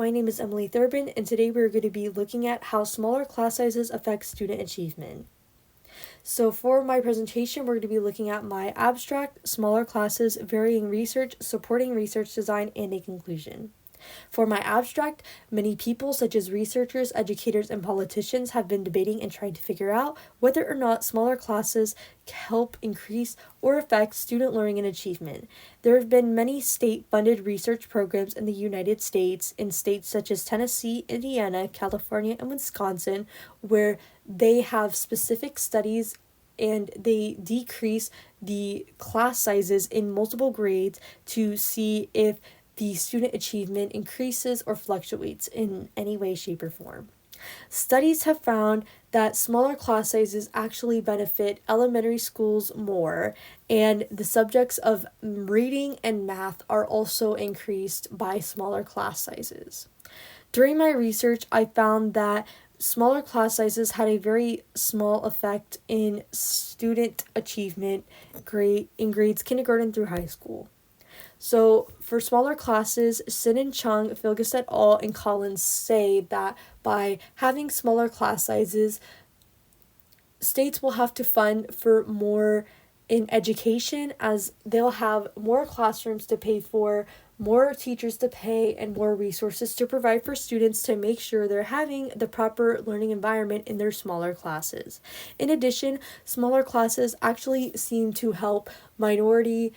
My name is Emily Thurbin, and today we're going to be looking at how smaller class sizes affect student achievement. So for my presentation, we're going to be looking at my abstract, smaller classes, varying research, supporting research design, and a conclusion. For my abstract, many people, such as researchers, educators, and politicians, have been debating and trying to figure out whether or not smaller classes help increase or affect student learning and achievement. There have been many state-funded research programs in the United States, in states such as Tennessee, Indiana, California, and Wisconsin, where they have specific studies and they decrease the class sizes in multiple grades to see if the student achievement increases or fluctuates in any way, shape, or form. Studies have found that smaller class sizes actually benefit elementary schools more, and the subjects of reading and math are also increased by smaller class sizes. During my research, I found that smaller class sizes had a very small effect in student achievement in grades kindergarten through high school. So for smaller classes, Sin and Chung, Philgis et al., and Collins say that by having smaller class sizes, states will have to fund for more in education, as they'll have more classrooms to pay for, more teachers to pay, and more resources to provide for students to make sure they're having the proper learning environment in their smaller classes. In addition, smaller classes actually seem to help minority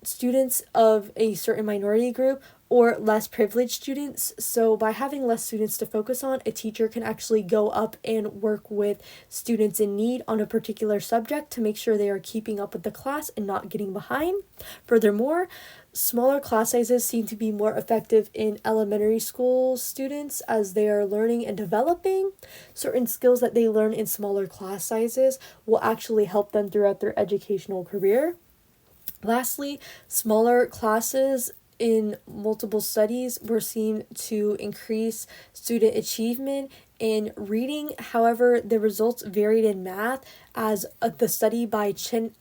students of a certain minority group or less privileged students. So by having less students to focus on, a teacher can actually go up and work with students in need on a particular subject to make sure they are keeping up with the class and not getting behind. Furthermore, smaller class sizes seem to be more effective in elementary school students as they are learning and developing. Certain skills that they learn in smaller class sizes will actually help them throughout their educational career. Lastly, smaller classes in multiple studies were seen to increase student achievement in reading. However, the results varied in math, as the study by Shin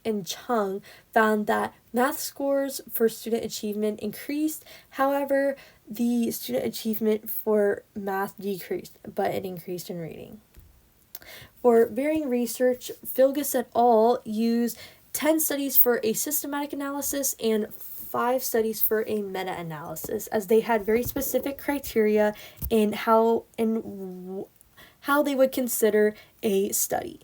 and Chung found that math scores for student achievement increased. However, the student achievement for math decreased, but it increased in reading. For varying research, Philgis et al. Used 10 studies for a systematic analysis and 5 studies for a meta-analysis, as they had very specific criteria in how they would consider a study.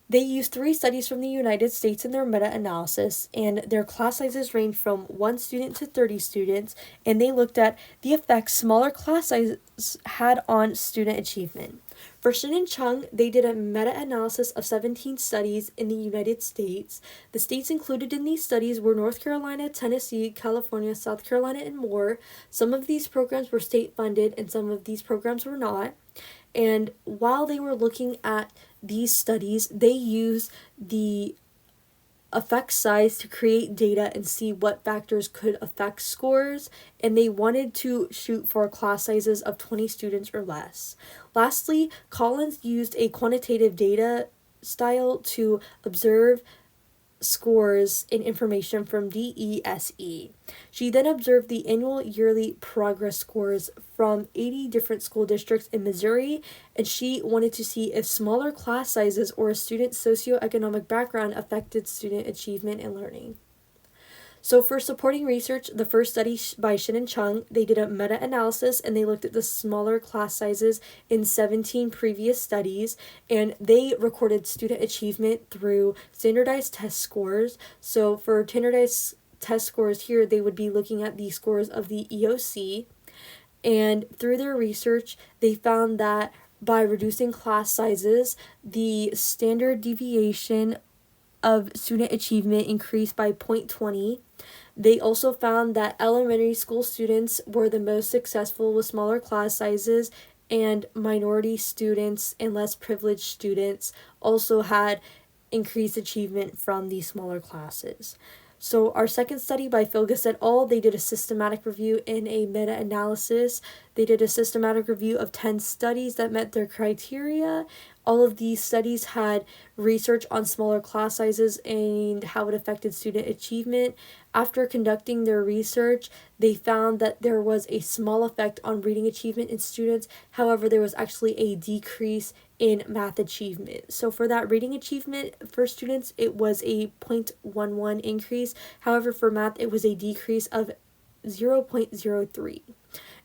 They used 3 studies from the United States in their meta-analysis, and their class sizes ranged from 1 student to 30 students, and they looked at the effects smaller class sizes had on student achievement. For Shin and Chung, they did a meta-analysis of 17 studies in the United States. The states included in these studies were North Carolina, Tennessee, California, South Carolina, and more. Some of these programs were state-funded, and some of these programs were not. And while they were looking at these studies, they used the effect size to create data and see what factors could affect scores, and they wanted to shoot for class sizes of 20 students or less. Lastly, Collins used a quantitative data style to observe scores and information from DESE. She then observed the annual yearly progress scores from 80 different school districts in Missouri, and she wanted to see if smaller class sizes or a student's socioeconomic background affected student achievement and learning. So for supporting research, the first study by Shin and Chung, they did a meta-analysis and they looked at the smaller class sizes in 17 previous studies, and they recorded student achievement through standardized test scores. So for standardized test scores here, they would be looking at the scores of the EOC, and through their research, they found that by reducing class sizes, the standard deviation of student achievement increased by 0.20. They also found that elementary school students were the most successful with smaller class sizes, and minority students and less privileged students also had increased achievement from these smaller classes. So our second study by Philgis et al., they did a systematic review in a meta-analysis. They did a systematic review of 10 studies that met their criteria. All of these studies had research on smaller class sizes and how it affected student achievement. After conducting their research, they found that there was a small effect on reading achievement in students. However, there was actually a decrease in math achievement. So for that reading achievement for students, it was a 0.11 increase. However, for math, it was a decrease of 0.03.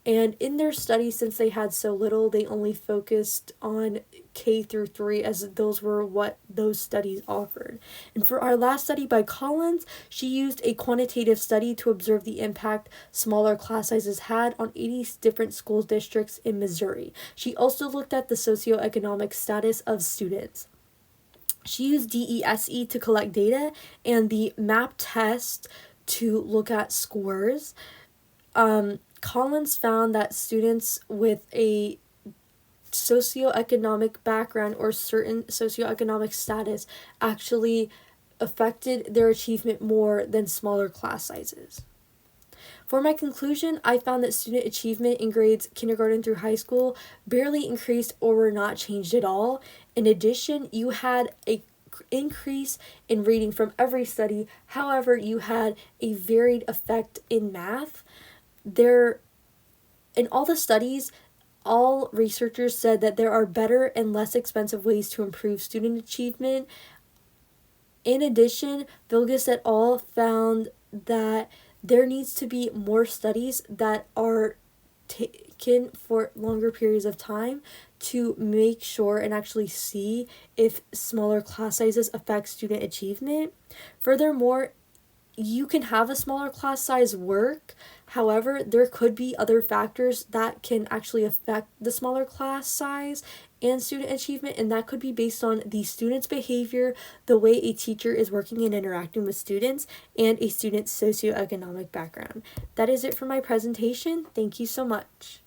And in their study, since they had so little, they only focused on K through 3, as those were what those studies offered. And for our last study by Collins, she used a quantitative study to observe the impact smaller class sizes had on 80 different school districts in Missouri. She also looked at the socioeconomic status of students. She used DESE to collect data and the MAP test to look at scores. Collins found that students with a socioeconomic background or certain socioeconomic status actually affected their achievement more than smaller class sizes. For my conclusion, I found that student achievement in grades kindergarten through high school barely increased or were not changed at all. In addition, you had a increase in reading from every study. However, you had a varied effect in math. In all the studies, all researchers said that there are better and less expensive ways to improve student achievement. In addition, Vilgus et al. Found that there needs to be more studies that are taken for longer periods of time to make sure and actually see if smaller class sizes affect student achievement. Furthermore, you can have a smaller class size work. However, there could be other factors that can actually affect the smaller class size and student achievement, and that could be based on the student's behavior, the way a teacher is working and interacting with students, and a student's socioeconomic background. That is it for my presentation. Thank you so much.